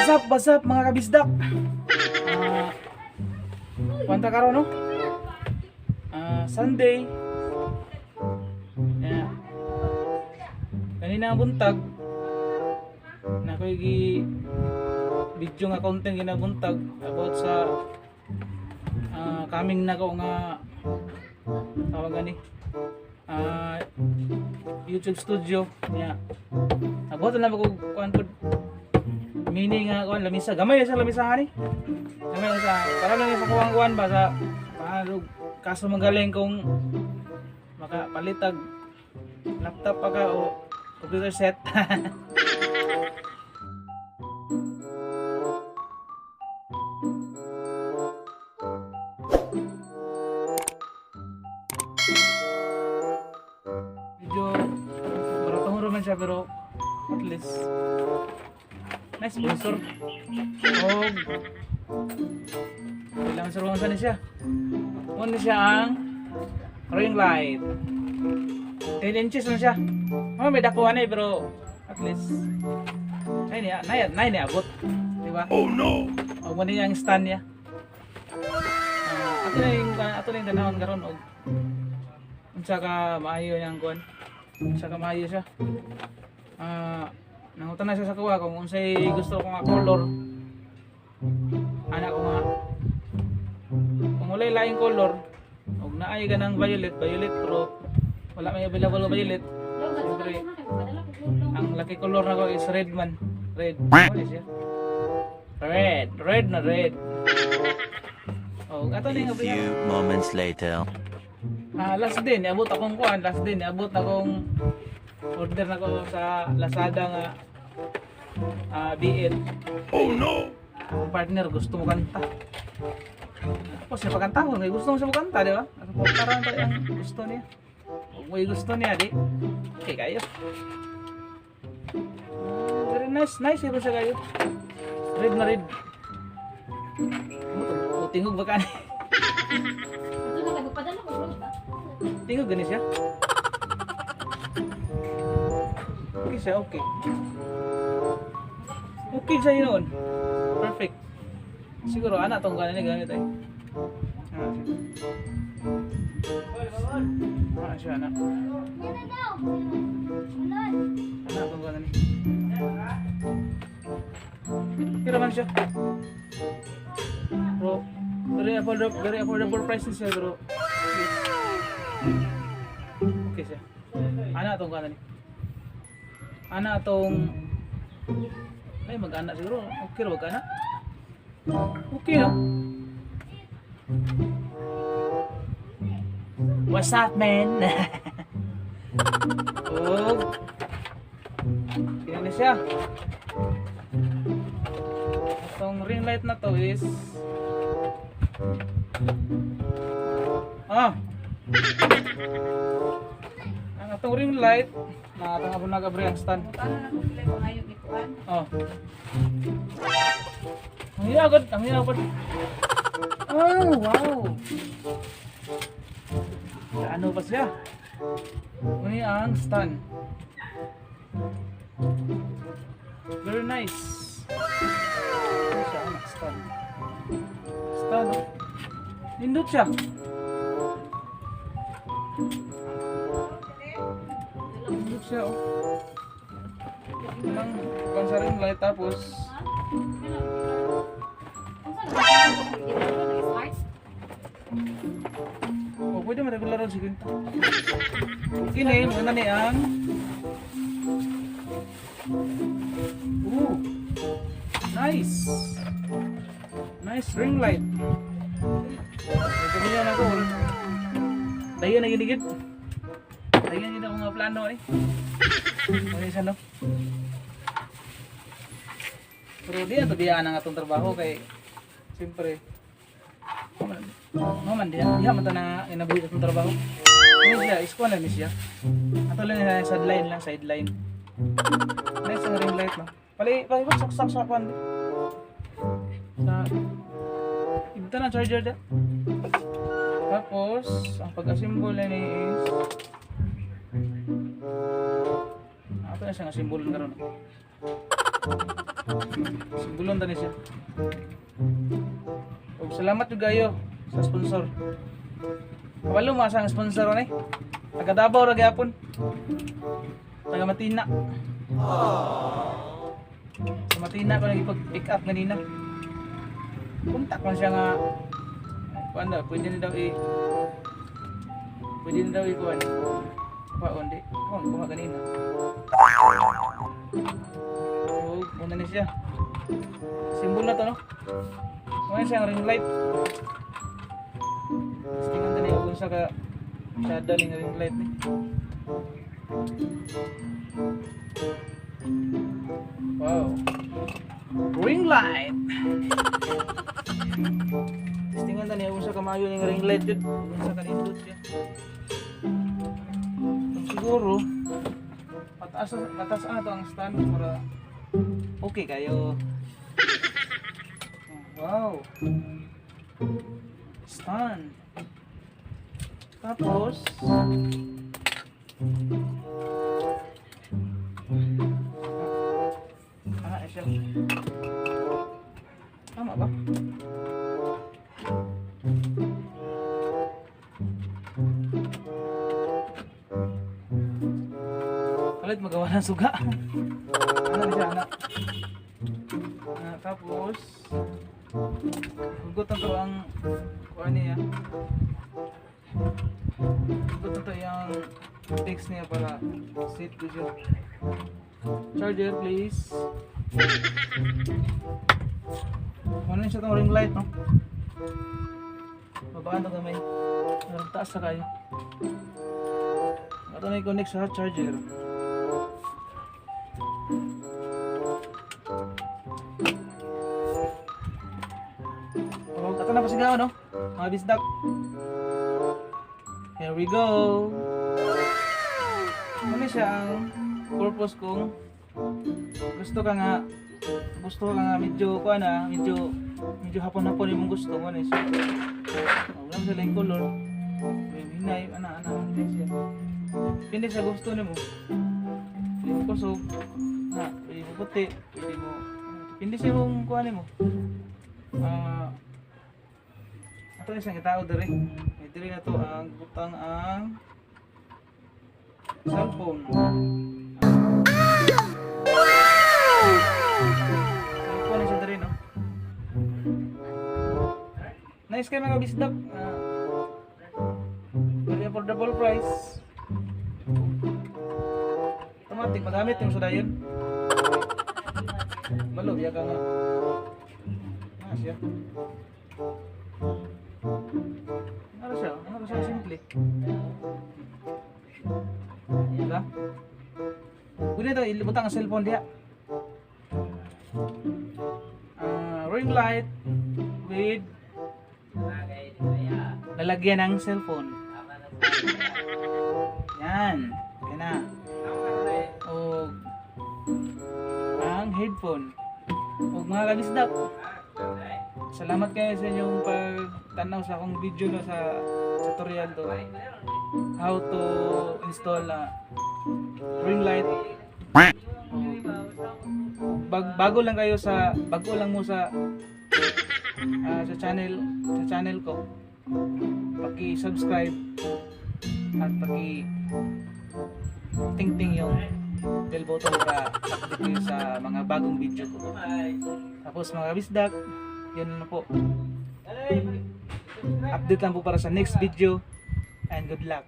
What's up mga kabisdak? Kwanta karon no? Sunday. Yeah. Kanina ang buntag na ko'y video nga content ginabuntag about sa coming na ko nga tawag gani YouTube studio niya. Abot na ko kuan pod mini nga kuan lamisa, gamay sa lamisahan ni. Gamay sa para lang sa kuan ba sa kaso magaling kung makapalitag laptop pa ka o computer set. Medyo maratong naman siya pero at least nice sponsor. Oh, kailangan sa ruang sana siya. Una siya ang ring light. 10 inches na siya. May dakuhan eh pero at least nay abot, di ba? Oh no. O mo niya ang stand niya. Ato na yung tanawon karon og unsa ka maayo niyang kuan. Unsa ka maayo siya. Nangutan na siya sa kuha kung unsay gusto ko nga color. Anak ko nga kung walay laing color og naay ka ng violet pero wala may available na violet. Siyempre, ang lucky color na ko is red man. Red. Ano siya? Red na red. Oh, ato na yung A few moments later. last day niabot akong kuan, last day niabot akong order na ko sa Lazada nga B8. Oh no. Ang partner gusto mo kanta. Ako siya pagkantahon, may gusto mo siya magkanta, di ba? Parang tayo ang gusto niya. Kung may gusto niya, di? Okay, kayo. Very nice yun siya kayo. Red na red. Tingog ba ka ni? Tingog gani siya? Okay siya, okay. Okay siya yun. Perfect. Siguro anak tong ganin gamit ay. Siya anak. Anak tong ganin. Kira man siya. Bro, very affordable prices siya bro. Okay siya. Anak tong ganin. Anak tong ay mag-anak siguro. Okay ra mag-anak. Okay no? What's up man? Oh. Kaya na siya. Itong ring light na to is ang itong ring light nakatangabon na gabre ang stand. Oh. Ang hiyagod. Oh, wow. Ano pa siya? Ini ang stand. Very nice. Ano siya ang stand? Stand. Nindot siya. Nindot siya oh. Ilang konsaring light tapos oh, pwede ma-regular ron sige. Kini, ano ni ang nice ring light. Ito niya na ko. Dayon na ginigit. Dayon yun ang mga plano eh. Ano siya no? Pero di ato diyan ang atong trabaho kay siyempre man diyan man ta na inabuhi atong trabaho. Ano siya, iskuan lang siya. Ato lang sa sideline. Nice ang ring light no. Pali saksak sa kwan. Sa ibta na charger da. Tapos ang pag-assemble ni is ato na siyang assemble karon. Simbulon tani siya. Ug salamat jud kayo sa sponsor. Kabalo mo asang sponsor ni. Taga Davao ra gyapon. Taga Matina. Sa Matina ko nagipag-pick up kanina. Kontak man siya nga kuan daw, pwede na daw kuan. Paon di. Oh, kuma kanina. Oh, muna ni siya. Simbol na to no. Kuan siya ang ring light. Tingnan tani kung sa ka shadow ning ring light ni. Wow. Ring light. Tingnan tani kung sa kamayo ning ring light jud, kung sa kanindot siya. Siguro patas ato ang stand para okay kayo. Wow. Stand. Tapos siya. Tama ba? Kalit magawa ng suga. Ano siya, anak? Tapos hugot na to ang kuha niya. Hugot na to yung text niya para sit ko siya. Charger please. Ano siya itong ring light no? Babaan ito gamay. Taas na kayo. Ito may connect sa charger. Ito na pasigaw no? Mga bisdak. Here we go. Ano siya ang purpose kong gusto ka nga medyo kuha na medyo hapon-hapon yung gusto mo na siya. Wala sila yung color. Hinay, ana siya. Pindi sa gusto nimo. Pwede mo kusog. Pwede mo puti. Pwede mo pindi sa yung kuha nimo. Ito isang itao diri. Diri na to ang butang ang cellphone. Cellphone siya diri no. Nice kay mga bisdak. Very affordable price. Automatic magamit yung sudayon. Balo biya ka nga. Siya. Ano siya simple. Diba? Pwede ito, ilibutang ang cellphone diya. Ring light with lalagyan ng cellphone. Yan. Yan na. O ang headphone. O mga kabisdak. Salamat kayo sa inyong pagtanaw sa akong video no, sa tutorial to. How to install ring light. Bago lang mo sa channel ko. Paki-subscribe at ting-ting yung bell button para update kayo sa mga bagong video ko. Tapos mga bisdak, yun na po. Update lang po para sa next video and good luck.